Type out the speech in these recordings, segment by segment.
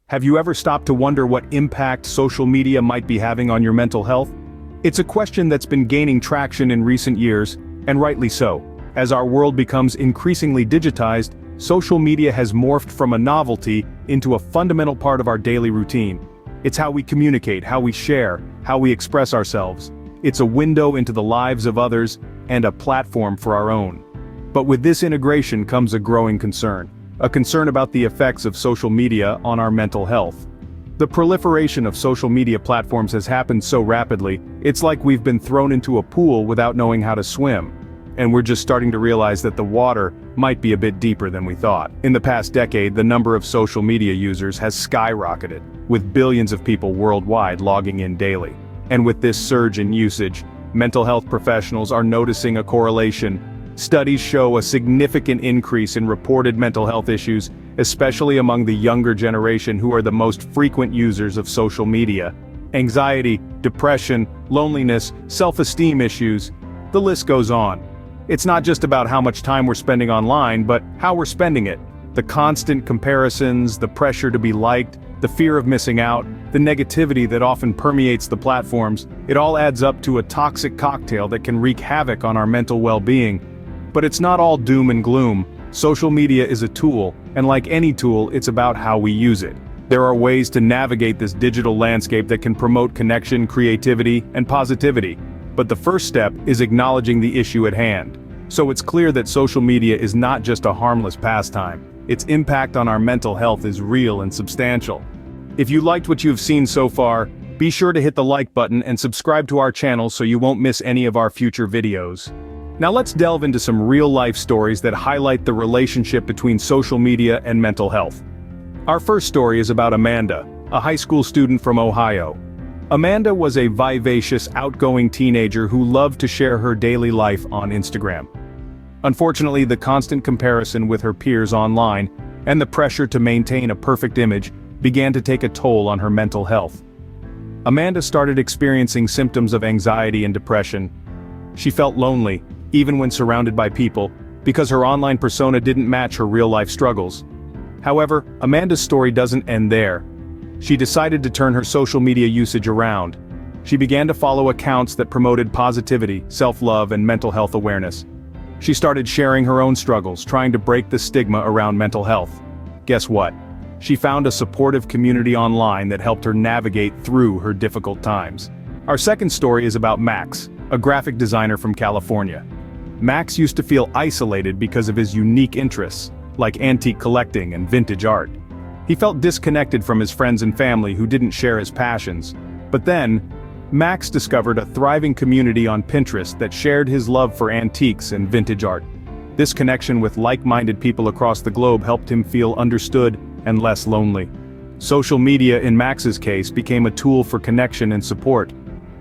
Have you ever stopped to wonder what impact social media might be having on your mental health? It's a question that's been gaining traction in recent years, and rightly so. As our world becomes increasingly digitized, social media has morphed from a novelty into a fundamental part of our daily routine. It's how we communicate, how we share, how we express ourselves. It's a window into the lives of others and a platform for our own. But with this integration comes a growing concern. A concern about the effects of social media on our mental health. The proliferation of social media platforms has happened so rapidly, it's like we've been thrown into a pool without knowing how to swim. And we're just starting to realize that the water might be a bit deeper than we thought. In the past decade, the number of social media users has skyrocketed, with billions of people worldwide logging in daily. And with this surge in usage, mental health professionals are noticing a correlation. Studies show a significant increase in reported mental health issues, especially among the younger generation who are the most frequent users of social media. Anxiety, depression, loneliness, self-esteem issues, the list goes on. It's not just about how much time we're spending online, but how we're spending it. The constant comparisons, the pressure to be liked, the fear of missing out, the negativity that often permeates the platforms, it all adds up to a toxic cocktail that can wreak havoc on our mental well-being. But it's not all doom and gloom. Social media is a tool, and like any tool, it's about how we use it. There are ways to navigate this digital landscape that can promote connection, creativity, and positivity. But the first step is acknowledging the issue at hand. So it's clear that social media is not just a harmless pastime. Its impact on our mental health is real and substantial. If you liked what you've seen so far, be sure to hit the like button and subscribe to our channel so you won't miss any of our future videos. Now let's delve into some real-life stories that highlight the relationship between social media and mental health. Our first story is about Amanda, a high school student from Ohio. Amanda was a vivacious, outgoing teenager who loved to share her daily life on Instagram. Unfortunately, the constant comparison with her peers online, and the pressure to maintain a perfect image, began to take a toll on her mental health. Amanda started experiencing symptoms of anxiety and depression. She felt lonely, even when surrounded by people, because her online persona didn't match her real-life struggles. However, Amanda's story doesn't end there. She decided to turn her social media usage around. She began to follow accounts that promoted positivity, self-love, and mental health awareness. She started sharing her own struggles, trying to break the stigma around mental health. Guess what? She found a supportive community online that helped her navigate through her difficult times. Our second story is about Max, a graphic designer from California. Max used to feel isolated because of his unique interests, like antique collecting and vintage art. He felt disconnected from his friends and family who didn't share his passions. But then, Max discovered a thriving community on Pinterest that shared his love for antiques and vintage art. This connection with like-minded people across the globe helped him feel understood and less lonely. Social media, in Max's case, became a tool for connection and support.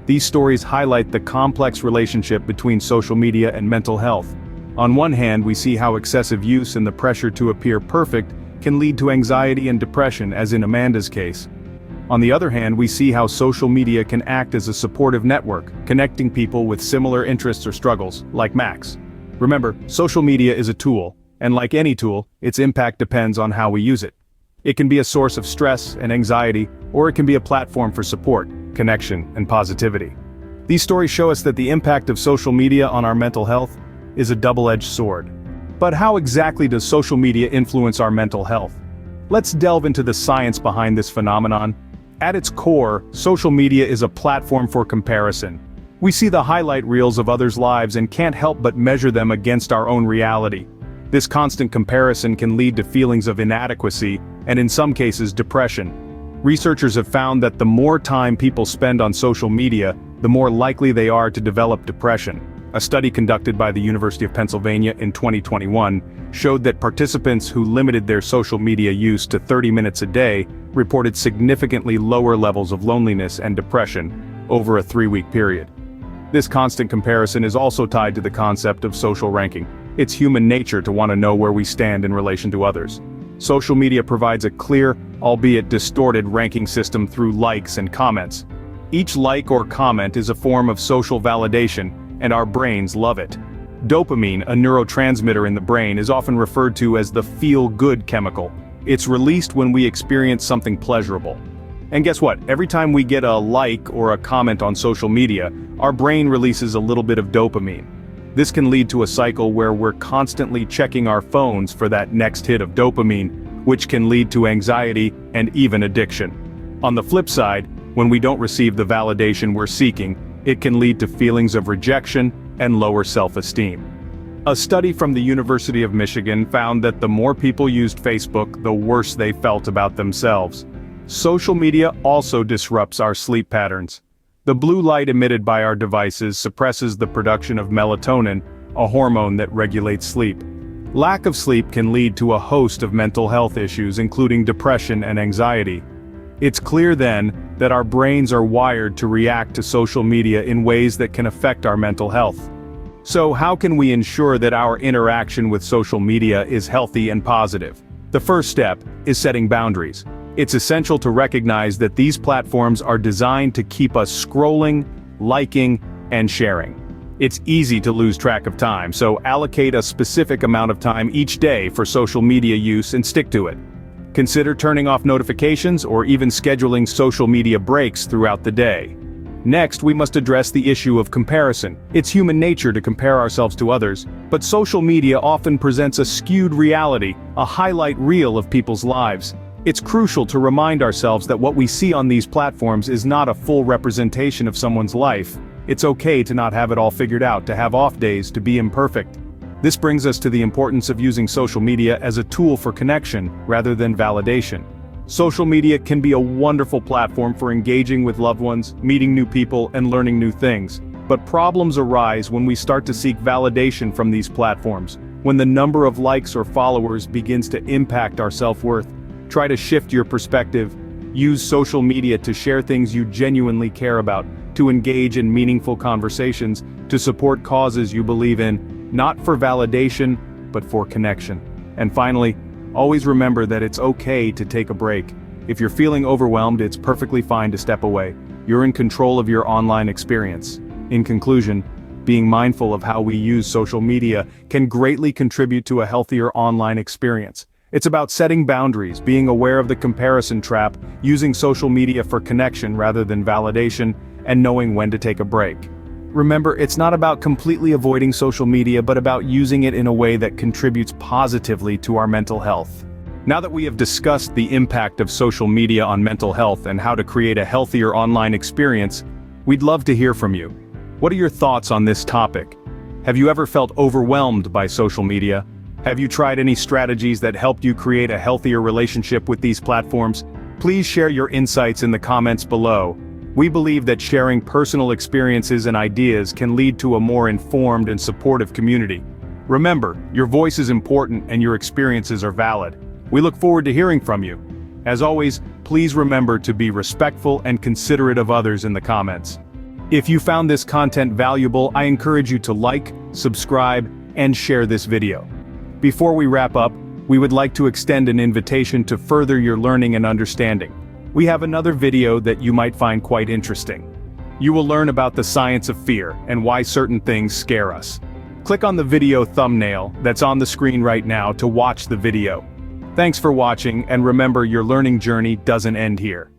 These stories highlight the complex relationship between social media and mental health. On one hand, we see how excessive use and the pressure to appear perfect can lead to anxiety and depression, as in Amanda's case. On the other hand, we see how social media can act as a supportive network, connecting people with similar interests or struggles, like Max. Remember, social media is a tool, and like any tool, its impact depends on how we use it. It can be a source of stress and anxiety, or it can be a platform for support, connection, and positivity. These stories show us that the impact of social media on our mental health is a double-edged sword. But how exactly does social media influence our mental health? Let's delve into the science behind this phenomenon. At its core, social media is a platform for comparison. We see the highlight reels of others' lives and can't help but measure them against our own reality. This constant comparison can lead to feelings of inadequacy, and in some cases, depression. Researchers have found that the more time people spend on social media, the more likely they are to develop depression. A study conducted by the University of Pennsylvania in 2021 showed that participants who limited their social media use to 30 minutes a day reported significantly lower levels of loneliness and depression over a 3-week period. This constant comparison is also tied to the concept of social ranking. It's human nature to want to know where we stand in relation to others. Social media provides a clear, albeit distorted, ranking system through likes and comments. Each like or comment is a form of social validation, and our brains love it. Dopamine, a neurotransmitter in the brain, is often referred to as the feel-good chemical. It's released when we experience something pleasurable. And guess what? Every time we get a like or a comment on social media, our brain releases a little bit of dopamine. This can lead to a cycle where we're constantly checking our phones for that next hit of dopamine, which can lead to anxiety and even addiction. On the flip side, when we don't receive the validation we're seeking, it can lead to feelings of rejection and lower self-esteem. A study from the University of Michigan found that the more people used Facebook, the worse they felt about themselves. Social media also disrupts our sleep patterns. The blue light emitted by our devices suppresses the production of melatonin, a hormone that regulates sleep. Lack of sleep can lead to a host of mental health issues, including depression and anxiety. It's clear then that our brains are wired to react to social media in ways that can affect our mental health. So how can we ensure that our interaction with social media is healthy and positive? The first step is setting boundaries. It's essential to recognize that these platforms are designed to keep us scrolling, liking, and sharing. It's easy to lose track of time, so allocate a specific amount of time each day for social media use and stick to it. Consider turning off notifications or even scheduling social media breaks throughout the day. Next, we must address the issue of comparison. It's human nature to compare ourselves to others, but social media often presents a skewed reality, a highlight reel of people's lives. It's crucial to remind ourselves that what we see on these platforms is not a full representation of someone's life. It's okay to not have it all figured out, to have off days, to be imperfect. This brings us to the importance of using social media as a tool for connection rather than validation. Social media can be a wonderful platform for engaging with loved ones, meeting new people, and learning new things. But problems arise when we start to seek validation from these platforms. When the number of likes or followers begins to impact our self-worth, try to shift your perspective. Use social media to share things you genuinely care about, to engage in meaningful conversations, to support causes you believe in, not for validation, but for connection. And finally, always remember that it's okay to take a break. If you're feeling overwhelmed, it's perfectly fine to step away. You're in control of your online experience. In conclusion, being mindful of how we use social media can greatly contribute to a healthier online experience. It's about setting boundaries, being aware of the comparison trap, using social media for connection rather than validation, and knowing when to take a break. Remember, it's not about completely avoiding social media, but about using it in a way that contributes positively to our mental health. Now that we have discussed the impact of social media on mental health and how to create a healthier online experience, we'd love to hear from you. What are your thoughts on this topic? Have you ever felt overwhelmed by social media? Have you tried any strategies that helped you create a healthier relationship with these platforms? Please share your insights in the comments below. We believe that sharing personal experiences and ideas can lead to a more informed and supportive community. Remember, your voice is important and your experiences are valid. We look forward to hearing from you. As always, please remember to be respectful and considerate of others in the comments. If you found this content valuable, I encourage you to like, subscribe, and share this video. Before we wrap up, we would like to extend an invitation to further your learning and understanding. We have another video that you might find quite interesting. You will learn about the science of fear and why certain things scare us. Click on the video thumbnail that's on the screen right now to watch the video. Thanks for watching, and remember, your learning journey doesn't end here.